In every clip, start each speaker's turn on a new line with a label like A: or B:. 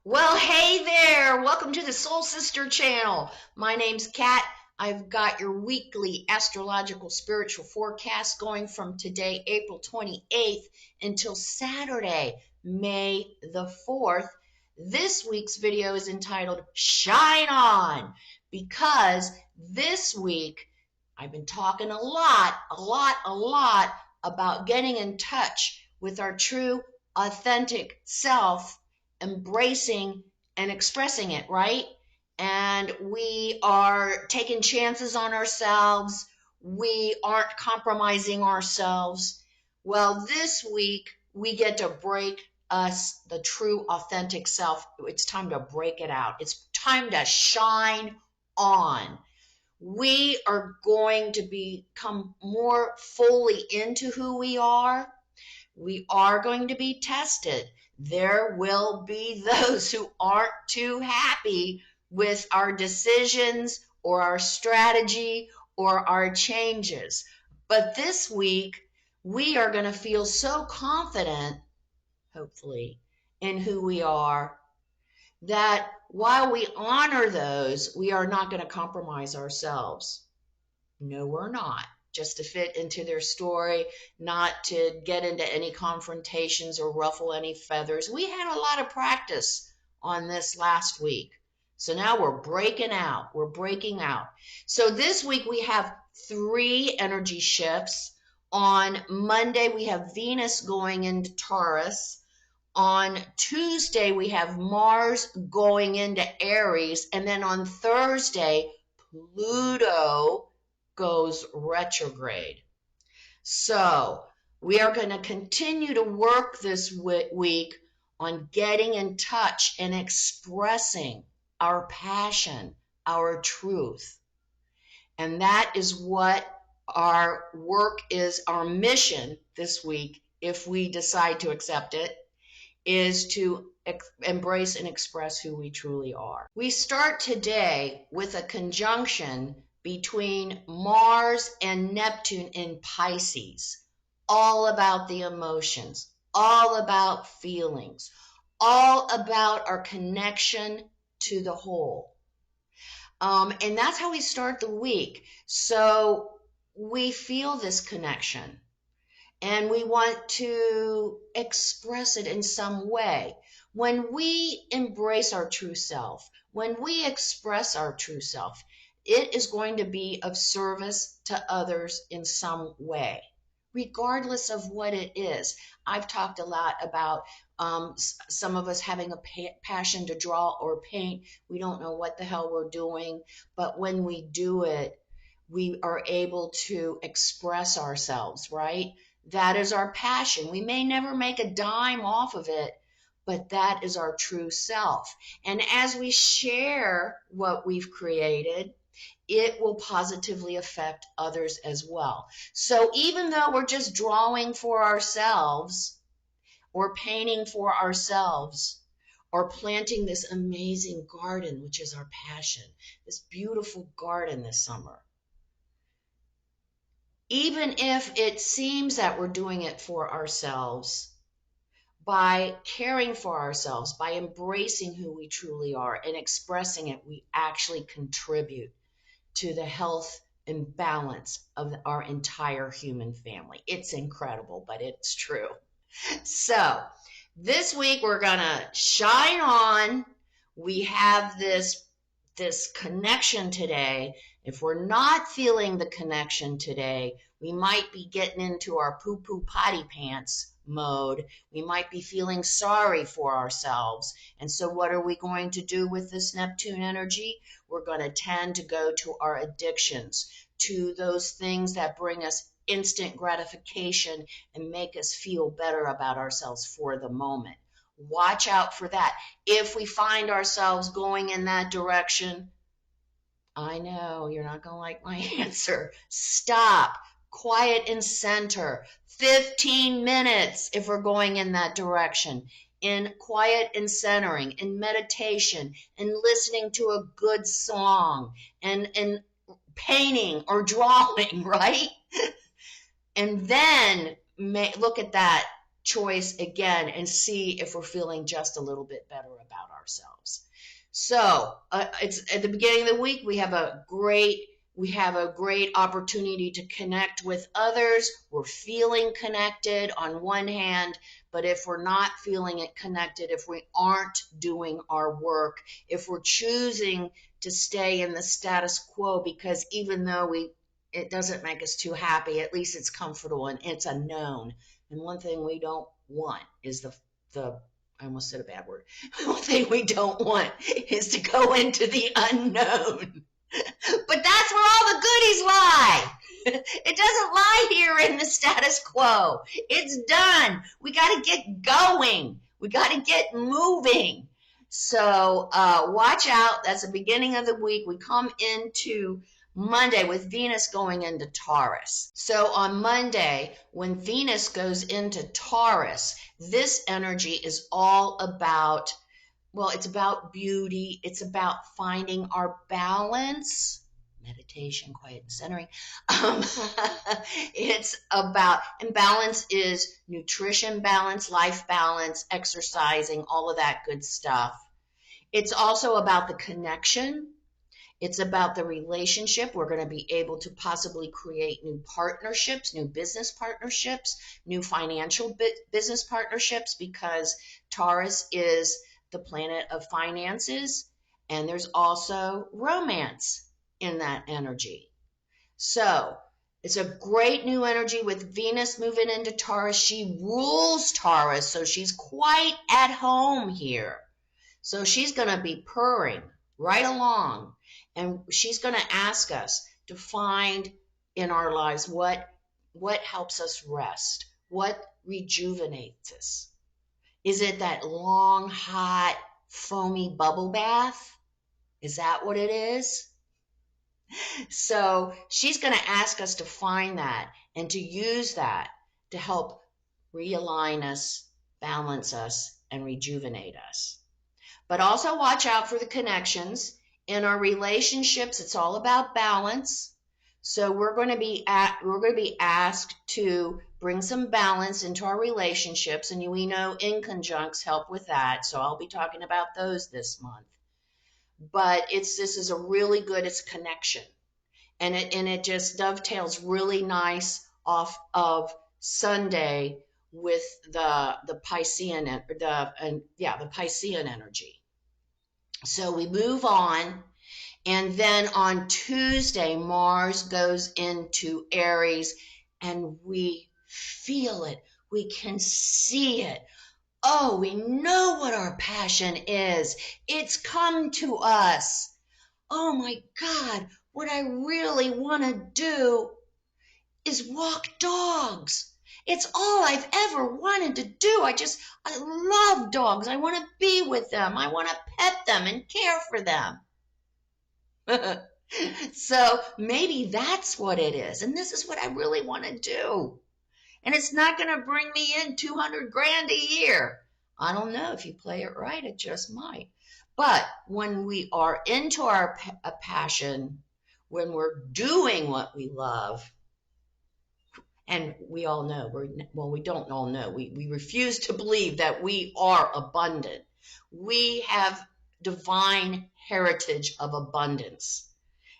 A: Well, hey there. Welcome to the Soul Sister channel. My name's Kat. I've got your weekly astrological spiritual forecast going from today, April 28th, until Saturday, May the 4th. This week's video is entitled Shine On, because this week I've been talking a lot about getting in touch with our true, authentic self, embracing and expressing it, right? And we are taking chances on ourselves. We aren't compromising ourselves. Well, this week we get to break us, the true authentic self. It's time to break it out. It's time to shine on. We are going to become more fully into who we are. We are going to be tested. There will be those who aren't too happy with our decisions or our strategy or our changes. But this week, we are going to feel so confident, hopefully, in who we are, that while we honor those, we are not going to compromise ourselves. No, we're not. Just to fit into their story, not to get into any confrontations or ruffle any feathers. We had a lot of practice on this last week. So now we're breaking out. We're breaking out. So this week we have 3 energy shifts. On Monday, we have Venus going into Taurus. On Tuesday, we have Mars going into Aries. And then on Thursday, Pluto goes retrograde. So we are going to continue to work this week on getting in touch and expressing our passion, our truth. And that is what our work is, our mission this week, if we decide to accept it, is to embrace and express who we truly are. We start today with a conjunction between Mars and Neptune in Pisces, all about the emotions, all about feelings, all about our connection to the whole. And that's how we start the week. So we feel this connection and we want to express it in some way. When we embrace our true self, when we express our true self, it is going to be of service to others in some way, regardless of what it is. I've talked a lot about some of us having a passion to draw or paint. We don't know what the hell we're doing, but when we do it, we are able to express ourselves, right? That is our passion. We may never make a dime off of it, but that is our true self. And as we share what we've created, it will positively affect others as well. So even though we're just drawing for ourselves or painting for ourselves or planting this amazing garden, which is our passion, this beautiful garden this summer, even if it seems that we're doing it for ourselves, by caring for ourselves, by embracing who we truly are and expressing it, we actually contribute to the health and balance of our entire human family. It's incredible, but it's true. So this week we're gonna shine on. We have this connection today. If we're not feeling the connection today, we might be getting into our poo-poo potty pants mode. We might be feeling sorry for ourselves. And so what are we going to do with this Neptune energy? We're going to tend to go to our addictions, to those things that bring us instant gratification and make us feel better about ourselves for the moment. Watch out for that. If we find ourselves going in that direction, I know you're not going to like my answer. Stop. Quiet and center. 15 minutes if we're going in that direction. In quiet and centering, in meditation, and listening to a good song, and painting or drawing, right? And then look at that choice again and see if we're feeling just a little bit better about ourselves. So it's at the beginning of the week. We have a great opportunity to connect with others. We're feeling connected on one hand, but if we're not feeling it connected, if we aren't doing our work, if we're choosing to stay in the status quo, because even though it doesn't make us too happy, at least it's comfortable and it's a known. And one thing we don't want is the I almost said a bad word. One thing we don't want is to go into the unknown. But that's where all the goodies lie. It doesn't lie here in the status quo. It's done. We got to get going. We got to get moving. So watch out. That's the beginning of the week. We come into Monday with Venus going into Taurus. So on Monday, when Venus goes into Taurus, this energy is all about, well, it's about beauty. It's about finding our balance, meditation, quiet and centering. It's about, and balance is nutrition balance, life balance, exercising, all of that good stuff. It's also about the connection. It's about the relationship. We're going to be able to possibly create new partnerships, new business partnerships, new financial business partnerships, because Taurus is the planet of finances, and there's also romance in that energy. So it's a great new energy with Venus moving into Taurus. She rules Taurus, so she's quite at home here. So she's going to be purring right along, and she's going to ask us to find in our lives what helps us rest, what rejuvenates us. Is it that long, hot, foamy bubble bath? Is that what it is? So she's going to ask us to find that and to use that to help realign us, balance us, and rejuvenate us. But also watch out for the connections. In our relationships, it's all about balance. So we're going to be asked to bring some balance into our relationships, and we know inconjuncts help with that. So I'll be talking about those this month. But this is a really good, it's connection, and it just dovetails really nice off of Sunday with the Piscean the Piscean energy. So we move on, and then on Tuesday Mars goes into Aries, and we feel it. We can see it. Oh, we know what our passion is. It's come to us. Oh my God, what I really want to do is walk dogs. It's all I've ever wanted to do. I love dogs. I want to be with them. I want to pet them and care for them. So maybe that's what it is. And this is what I really want to do. And it's not going to bring me in 200 grand a year. I don't know. If you play it right, it just might. But when we are into our passion, when we're doing what we love, and we all know, we don't all know, we refuse to believe that we are abundant. We have divine heritage of abundance.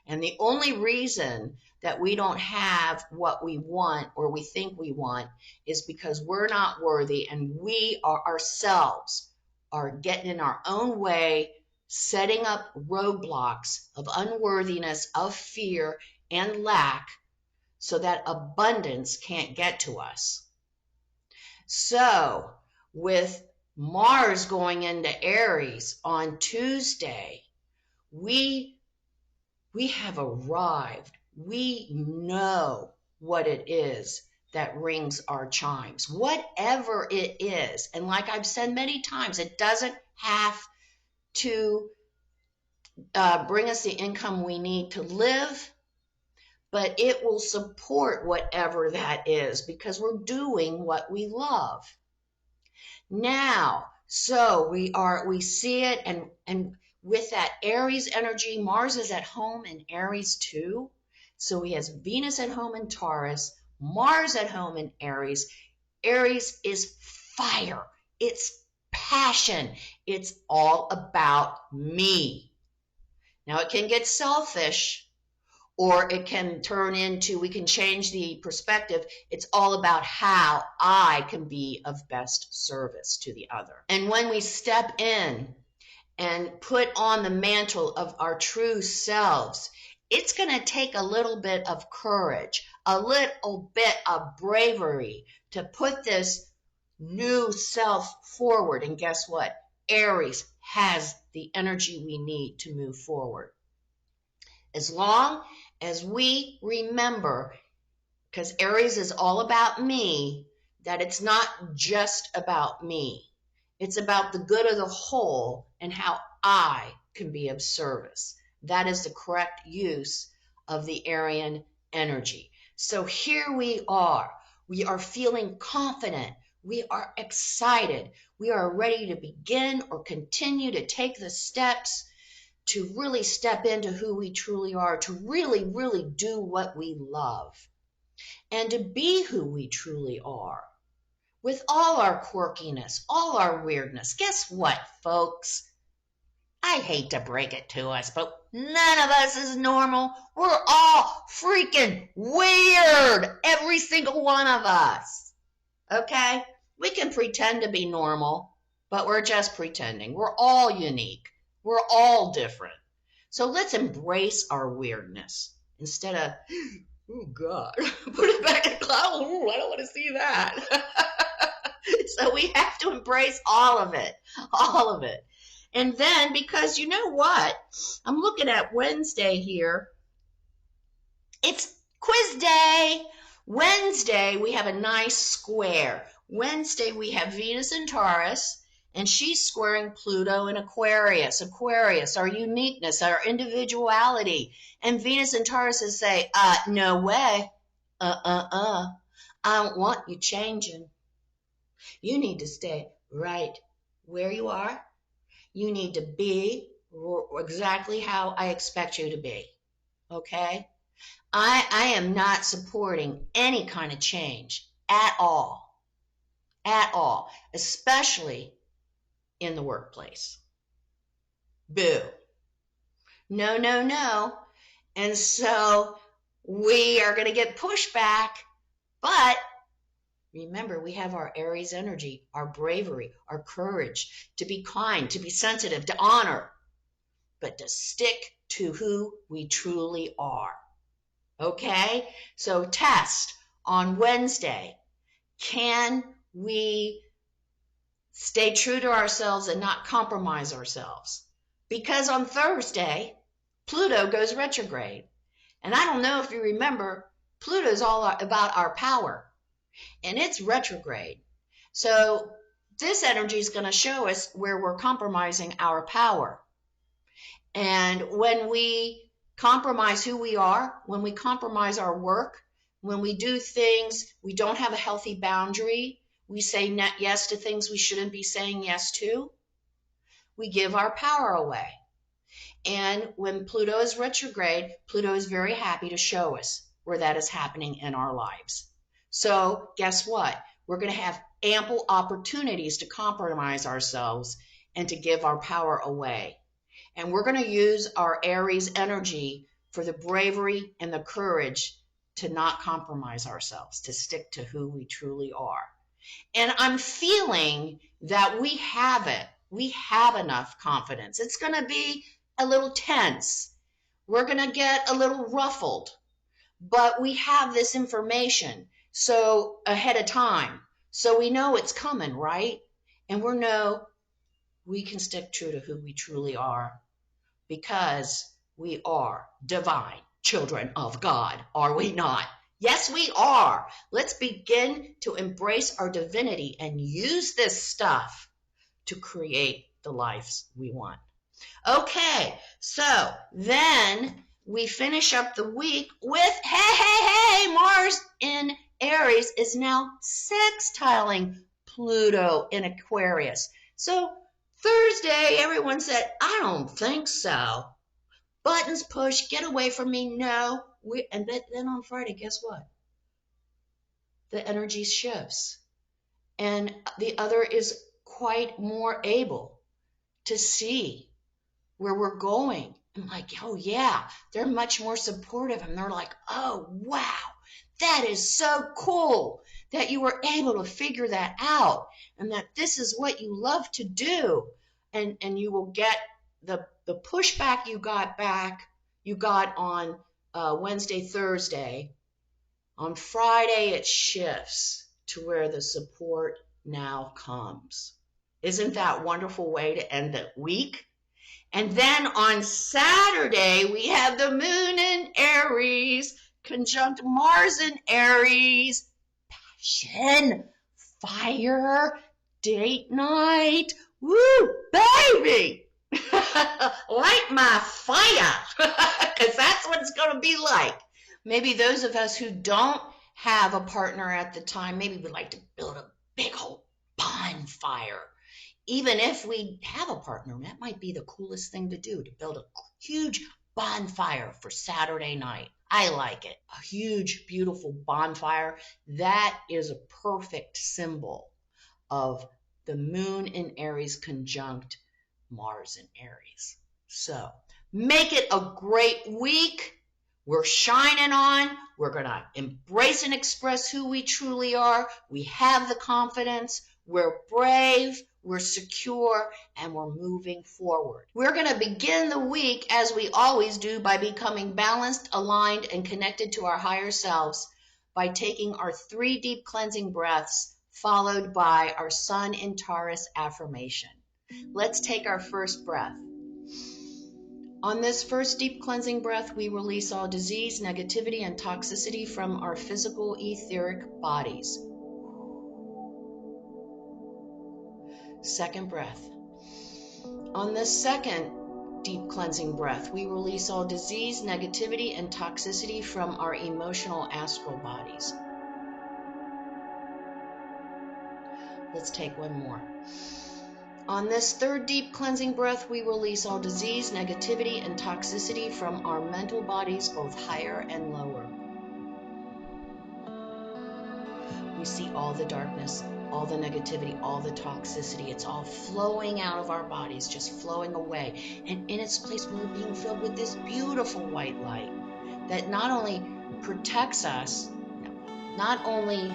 A: And the only reason that we don't have what we want or we think we want is because we're not worthy, and we ourselves are getting in our own way, setting up roadblocks of unworthiness, of fear and lack, so that abundance can't get to us. So with Mars going into Aries on Tuesday, we have arrived. We know what it is that rings our chimes, whatever it is. And like I've said many times, it doesn't have to bring us the income we need to live, but it will support whatever that is, because we're doing what we love. Now, so we see it, and with that Aries energy, Mars is at home in Aries too. So he has Venus at home in Taurus, Mars at home in Aries. Aries is fire. It's passion. It's all about me. Now, it can get selfish, or it can turn into, we can change the perspective. It's all about how I can be of best service to the other. And when we step in and put on the mantle of our true selves, it's going to take a little bit of courage, a little bit of bravery to put this new self forward. And guess what? Aries has the energy we need to move forward. As long as we remember, because Aries is all about me, that it's not just about me. It's about the good of the whole and how I can be of service. That is the correct use of the Aryan energy. So here we are. We are feeling confident. We are excited. We are ready to begin or continue to take the steps to really step into who we truly are, to really, really do what we love, and to be who we truly are. With all our quirkiness, all our weirdness. Guess what, folks? I hate to break it to us, but none of us is normal. We're all freaking weird. Every single one of us. Okay? We can pretend to be normal, but we're just pretending. We're all unique. We're all different. So let's embrace our weirdness instead of, oh God, put it back in the cloud. Ooh, I don't want to see that. So we have to embrace all of it, all of it. And then, because you know what? I'm looking at Wednesday here. It's quiz day. Wednesday, we have a nice square. Wednesday, we have Venus in Taurus, and she's squaring Pluto in Aquarius. Aquarius, our uniqueness, our individuality. And Venus in Taurus is say, no way. I don't want you changing. You need to stay right where you are. You need to be exactly how I expect you to be. Okay? I am not supporting any kind of change at all. At all. Especially in the workplace. Boo. No, no, no. And so we are going to get pushback, but remember, we have our Aries energy, our bravery, our courage to be kind, to be sensitive, to honor, but to stick to who we truly are. Okay? So test on Wednesday. Can we stay true to ourselves and not compromise ourselves? Because on Thursday, Pluto goes retrograde. And I don't know if you remember, Pluto is all about our power. And it's retrograde. So this energy is going to show us where we're compromising our power. And when we compromise who we are, when we compromise our work, when we do things, we don't have a healthy boundary, we say yes to things we shouldn't be saying yes to, we give our power away. And when Pluto is retrograde, Pluto is very happy to show us where that is happening in our lives. So guess what? We're going to have ample opportunities to compromise ourselves and to give our power away. And we're going to use our Aries energy for the bravery and the courage to not compromise ourselves, to stick to who we truly are. And I'm feeling that we have it. We have enough confidence. It's going to be a little tense. We're going to get a little ruffled. But we have this information. So ahead of time, so we know it's coming, right? And we know we can stick true to who we truly are because we are divine children of God, are we not? Yes, we are. Let's begin to embrace our divinity and use this stuff to create the lives we want. Okay, so then we finish up the week with, hey, Mars in Aries is now sextiling Pluto in Aquarius. So Thursday, everyone said, I don't think so. Buttons push, get away from me, no. And then on Friday, guess what? The energy shifts. and the other is quite more able to see where we're going. I'm like, oh yeah, they're much more supportive. And they're like, oh wow, that is so cool that you were able to figure that out and that this is what you love to do. And you will get the pushback you got on Wednesday, Thursday. On Friday, it shifts to where the support now comes. Isn't that a wonderful way to end the week? And then on Saturday, we have the moon in Aries, conjunct Mars in Aries, passion, fire, date night. Woo, baby! Light my fire, because that's what it's going to be like. Maybe those of us who don't have a partner at the time, maybe would like to build a big old bonfire. Even if we have a partner, that might be the coolest thing to do, to build a huge bonfire for Saturday night. I like it. A huge, beautiful bonfire. That is a perfect symbol of the moon in Aries conjunct Mars in Aries. So make it a great week. We're shining on. We're going to embrace and express who we truly are. We have the confidence. We're brave. We're secure, and we're moving forward. We're going to begin the week, as we always do, by becoming balanced, aligned, and connected to our higher selves by taking our 3 deep cleansing breaths, followed by our Sun in Taurus affirmation. Let's take our first breath. On this first deep cleansing breath, we release all disease, negativity, and toxicity from our physical etheric bodies. Second breath. On this second deep cleansing breath, we release all disease, negativity, and toxicity from our emotional astral bodies. Let's take one more. On this third deep cleansing breath, we release all disease, negativity, and toxicity from our mental bodies, both higher and lower. We see all the darkness, all the negativity, all the toxicity. It's all flowing out of our bodies, just flowing away. And in its place, we're being filled with this beautiful white light that not only protects us, not only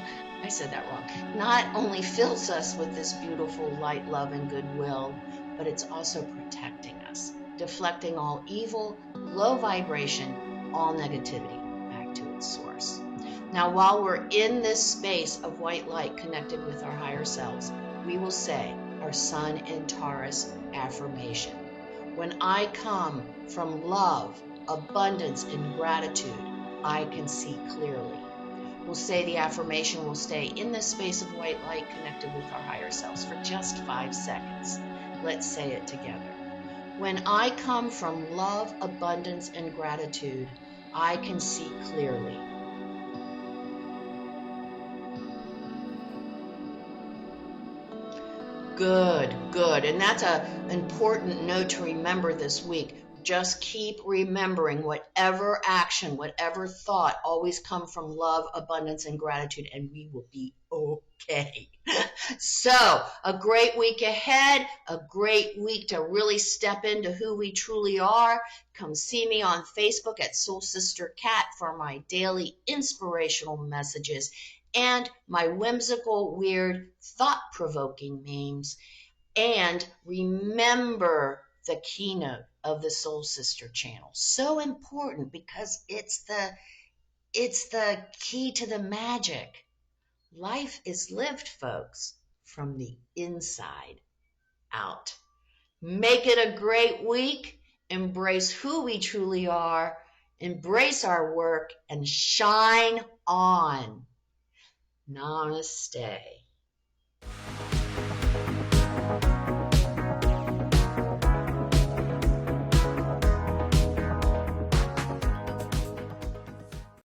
A: fills us with this beautiful light, love, and goodwill, but it's also protecting us, deflecting all evil, low vibration, all negativity back to its source. Now, while we're in this space of white light connected with our higher selves, we will say our Sun in Taurus affirmation. When I come from love, abundance, and gratitude, I can see clearly. We'll say the affirmation. We'll stay in this space of white light connected with our higher selves for just 5 seconds. Let's say it together. When I come from love, abundance, and gratitude, I can see clearly. Good. And that's an important note to remember this week. Just keep remembering whatever action, whatever thought, always come from love, abundance, and gratitude, and we will be okay. So, a great week ahead, a great week to really step into who we truly are. Come see me on Facebook at Soul Sister Cat for my daily inspirational messages and my whimsical, weird, thought-provoking memes. And remember the keynote of the Soul Sister channel. So important because it's the key to the magic. Life is lived, folks, from the inside out. Make it a great week. Embrace who we truly are. Embrace our work and shine on. Namaste.